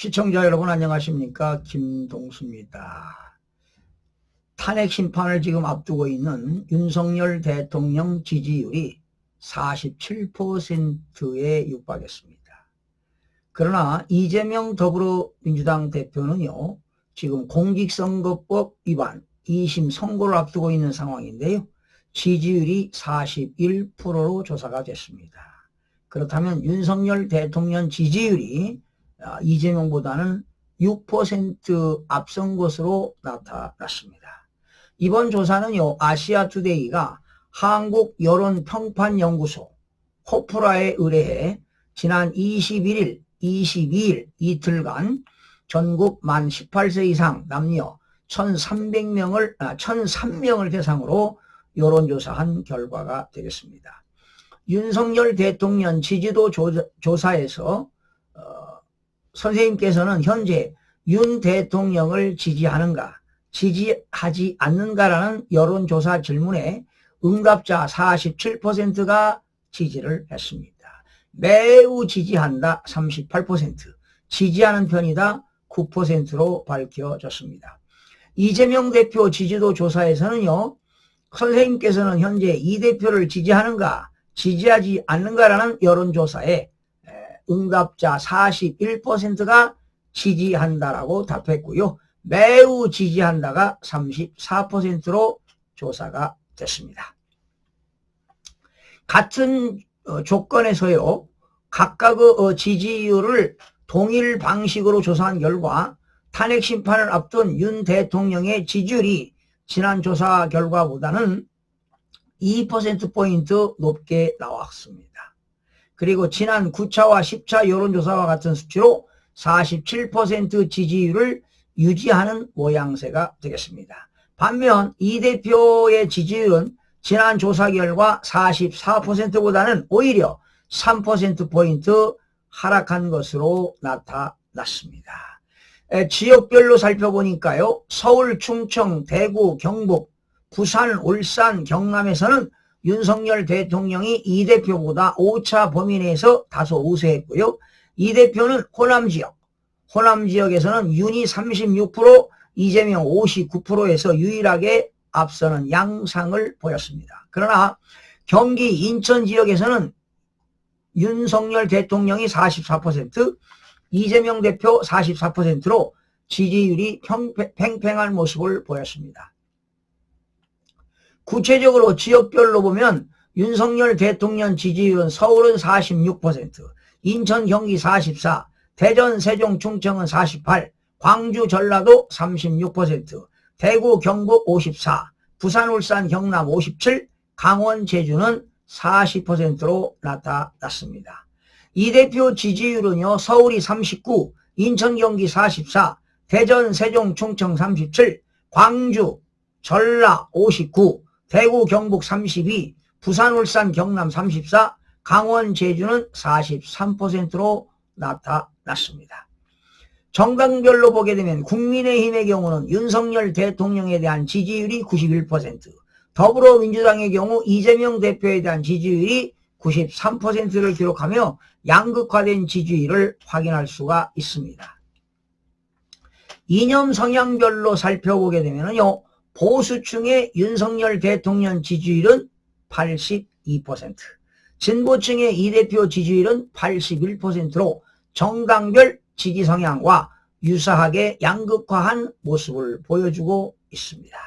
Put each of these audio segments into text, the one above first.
시청자 여러분 안녕하십니까? 김동수입니다. 탄핵 심판을 지금 앞두고 있는 윤석열 대통령 지지율이 47%에 육박했습니다. 그러나 이재명 더불어민주당 대표는요, 지금 공직선거법 위반 2심 선고를 앞두고 있는 상황인데요. 지지율이 41%로 조사가 됐습니다. 그렇다면 윤석열 대통령 지지율이 이재명보다는 6% 앞선 것으로 나타났습니다. 이번 조사는요, 아시아투데이가 한국여론평판연구소 호프라에 의뢰해 지난 21일, 22일 이틀간 전국 만 18세 이상 남녀 1,300명을 대상으로 여론조사한 결과가 되겠습니다. 윤석열 대통령 지지도 조사에서 선생님께서는 현재 윤 대통령을 지지하는가, 지지하지 않는가라는 여론조사 질문에 응답자 47%가 지지를 했습니다. 매우 지지한다 38%, 지지하는 편이다 9%로 밝혀졌습니다. 이재명 대표 지지도 조사에서는요, 선생님께서는 현재 이 대표를 지지하는가, 지지하지 않는가라는 여론조사에 응답자 41%가 지지한다라고 답했고요. 매우 지지한다가 34%로 조사가 됐습니다. 같은 조건에서요, 각각의 지지율을 동일 방식으로 조사한 결과 탄핵 심판을 앞둔 윤 대통령의 지지율이 지난 조사 결과보다는 2%포인트 높게 나왔습니다. 그리고 지난 9차와 10차 여론조사와 같은 수치로 47% 지지율을 유지하는 모양새가 되겠습니다. 반면 이 대표의 지지율은 지난 조사 결과 44%보다는 오히려 3%포인트 하락한 것으로 나타났습니다. 지역별로 살펴보니까요, 서울, 충청, 대구, 경북, 부산, 울산, 경남에서는 윤석열 대통령이 이 대표보다 5차 범위 내에서 다소 우세했고요. 이 대표는 호남 지역에서는 윤이 36%, 이재명 59%에서 유일하게 앞서는 양상을 보였습니다. 그러나 경기 인천 지역에서는 윤석열 대통령이 44%, 이재명 대표 44%로 지지율이 팽팽한 모습을 보였습니다. 구체적으로 지역별로 보면 윤석열 대통령 지지율은 서울은 46%, 인천, 경기 44%, 대전, 세종, 충청은 48%, 광주, 전라도 36%, 대구, 경북 54%, 부산, 울산, 경남 57%, 강원, 제주는 40%로 나타났습니다. 이 대표 지지율은요, 서울이 39%, 인천, 경기 44%, 대전, 세종, 충청 37%, 광주, 전라 59%, 대구, 경북 32%, 부산, 울산, 경남 34%, 강원, 제주는 43%로 나타났습니다. 정당별로 보게 되면 국민의힘의 경우는 윤석열 대통령에 대한 지지율이 91%, 더불어민주당의 경우 이재명 대표에 대한 지지율이 93%를 기록하며 양극화된 지지율을 확인할 수가 있습니다. 이념 성향별로 살펴보게 되면요, 보수층의 윤석열 대통령 지지율은 82%, 진보층의 이 대표 지지율은 81%로 정당별 지지 성향과 유사하게 양극화한 모습을 보여주고 있습니다.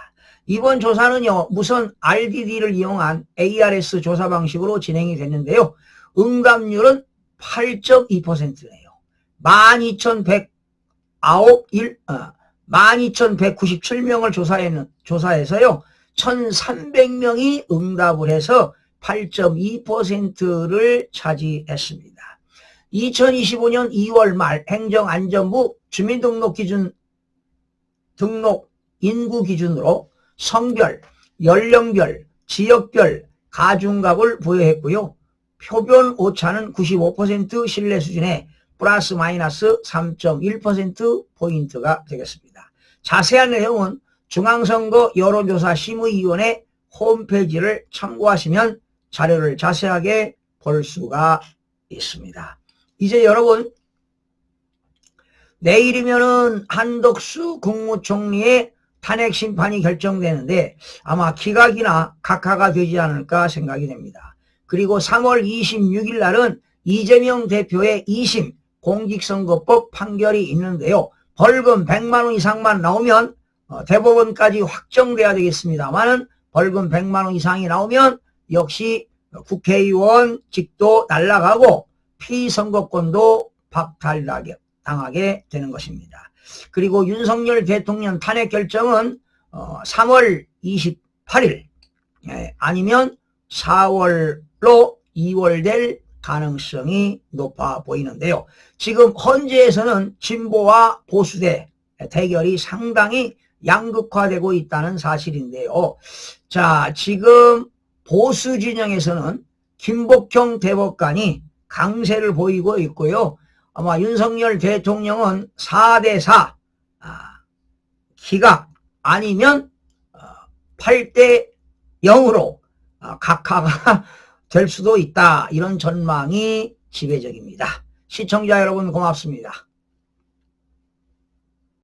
이번 조사는요, 무선 RDD를 이용한 ARS 조사 방식으로 진행이 됐는데요. 응답률은 8.2%네요. 12,197명을 조사해서요, 1,300명이 응답을 해서 8.2%를 차지했습니다. 2025년 2월 말 행정안전부 주민등록 인구 기준으로 성별, 연령별, 지역별 가중갑을 부여했고요. 표본 오차는 95% 신뢰 수준에 플러스 마이너스 3.1%포인트가 되겠습니다. 자세한 내용은 중앙선거 여론조사 심의위원회 홈페이지를 참고하시면 자료를 자세하게 볼 수가 있습니다. 이제 여러분, 내일이면은 한덕수 국무총리의 탄핵 심판이 결정되는데 아마 기각이나 각하가 되지 않을까 생각이 됩니다. 그리고 3월 26일 날은 이재명 대표의 2심 공직선거법 판결이 있는데요. 벌금 100만 원 이상만 나오면 대법원까지 확정돼야 되겠습니다만은 벌금 100만 원 이상이 나오면 역시 국회의원직도 날아가고 피선거권도 박탈당하게 되는 것입니다. 그리고 윤석열 대통령 탄핵 결정은 3월 28일 아니면 4월로 2월 될 가능성이 높아 보이는데요. 지금 헌재에서는 진보와 보수대 대결이 상당히 양극화되고 있다는 사실인데요. 자, 지금 보수 진영에서는 김복형 대법관이 강세를 보이고 있고요. 아마 윤석열 대통령은 4대4 기각 아니면 8대0으로 각하가 될 수도 있다. 이런 전망이 지배적입니다. 시청자 여러분 고맙습니다.